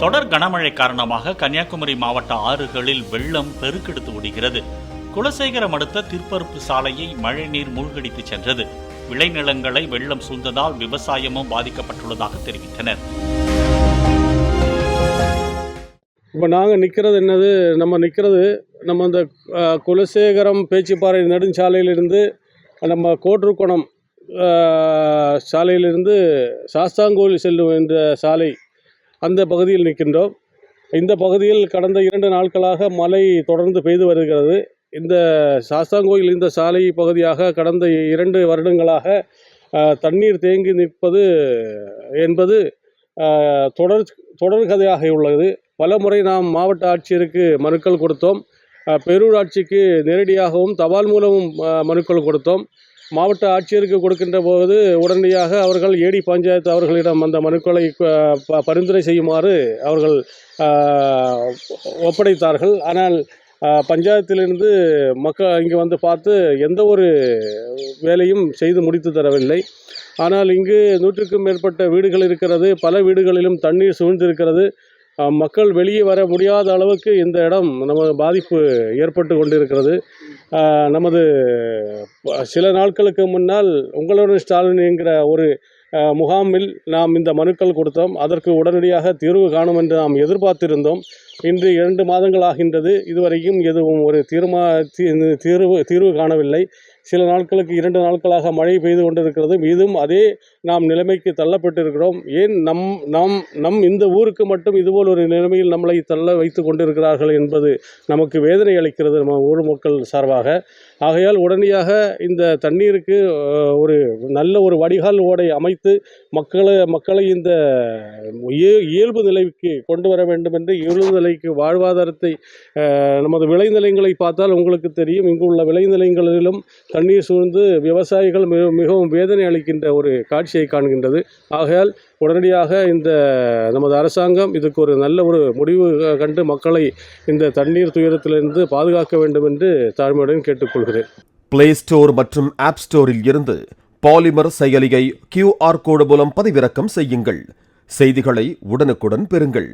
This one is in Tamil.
தொடர் கனமழை காரணமாக கன்னியாகுமரி மாவட்ட ஆறுகளில் வெள்ளம் பெருக்கெடுத்து ஓடுகிறது. குலசேகரம் அடுத்த திருப்பரப்பு சாலையை மழைநீர் மூழ்கடித்து சென்றது. விளைநிலங்களை வெள்ளம் சூழ்ந்ததால் விவசாயமும் பாதிக்கப்பட்டுள்ளதாக தெரிவித்தனர். இப்போ நாங்கள் நிற்கிறது என்னது, நம்ம அந்த குலசேகரம் பேச்சிப்பாறை நெடுஞ்சாலையிலிருந்து நம்ம கோட்ருக்குணம் சாலையிலிருந்து சாஸ்தாங்கோவில் செல்லும் என்ற சாலை, அந்த பகுதியில் நிற்கின்றோம். இந்த பகுதியில் கடந்த 2 நாட்களாக மழை தொடர்ந்து பெய்து வருகிறது. இந்த சாஸ்தாங்கோயில் இந்த சாலை பகுதியாக கடந்த 2 வருடங்களாக தண்ணீர் தேங்கி நிற்பது என்பது தொடர்கதையாக உள்ளது. பல முறை நாம் மாவட்ட ஆட்சியருக்கு மனுக்கள் கொடுத்தோம். பேரூராட்சிக்கு நேரடியாகவும் தபால் மூலமும் மனுக்கள் கொடுத்தோம். மாவட்ட ஆட்சியருக்கு கொடுக்கின்ற போது உடனடியாக அவர்கள் ஏடி பஞ்சாயத்து அவர்களிடம் அந்த மனுக்களை பரிந்துரை செய்யுமாறு அவர்கள் ஒப்படைத்தார்கள். ஆனால் பஞ்சாயத்திலிருந்து மக்கள் இங்கு வந்து பார்த்து எந்த ஒரு வேலையும் செய்து முடித்து தரவில்லை. ஆனால் இங்கு 100க்கும் மேற்பட்ட வீடுகள் இருக்கிறது. பல வீடுகளிலும் தண்ணீர் சூழ்ந்திருக்கிறது. மக்கள் வெளியே வர முடியாத அளவுக்கு இந்த இடம் நமது பாதிப்பு ஏற்பட்டு கொண்டிருக்கிறது. நமது சில நாட்களுக்கு முன்னால் உங்களுடன் ஸ்டாலின் என்கிற ஒரு முகாமில் நாம் இந்த மனுக்கள் கொடுத்தோம். அதற்கு உடனடியாக தீர்வு காணும் என்று நாம் எதிர்பார்த்திருந்தோம். இன்று 2 மாதங்கள் ஆகின்றது. இதுவரையும் எதுவும் ஒரு தீர்வு காணவில்லை. சில நாட்களுக்கு 2 நாட்களாக மழை பெய்து கொண்டிருக்கிறது. மீதும் அதே நாம் நிலைமைக்கு தள்ளப்பட்டிருக்கிறோம். ஏன் நம் இந்த ஊருக்கு மட்டும் இதுபோல் ஒரு நிலைமையில் நம்மளை தள்ள வைத்து கொண்டிருக்கிறார்கள் என்பது நமக்கு வேதனை அளிக்கிறது நம்ம ஊர் மக்கள் சார்பாக. ஆகையால் உடனடியாக இந்த தண்ணீருக்கு ஒரு நல்ல ஒரு வடிகால் ஓடை அமைத்து மக்களை இந்த இயல்பு நிலைக்கு கொண்டு வர வேண்டும் என்று, இயல்பு நிலைக்கு வாழ்வாதாரத்தை, நமது விளைநிலங்களை பார்த்தால் உங்களுக்கு தெரியும், இங்கு உள்ள விளைநிலங்களிலும் தண்ணீர் சூழ்ந்து விவசாயிகள் மிகவும் வேதனை அளிக்கின்ற ஒரு காட்சியை காண்கின்றது. ஆகையால் உடனடியாக இந்த நமது அரசாங்கம் இதுக்கு ஒரு நல்ல ஒரு முடிவு கண்டு மக்களை இந்த தண்ணீர் துயரத்திலிருந்து பாதுகாக்க வேண்டும் என்று தாழ்மையுடன் கேட்டுக்கொள்கிறேன். பிளே ஸ்டோர் மற்றும் ஆப் ஸ்டோரில் இருந்து பாலிமர் செயலியை QR கோடு மூலம் பதிவிறக்கம் செய்யுங்கள். செய்திகளை உடனுக்குடன் பெறுங்கள்.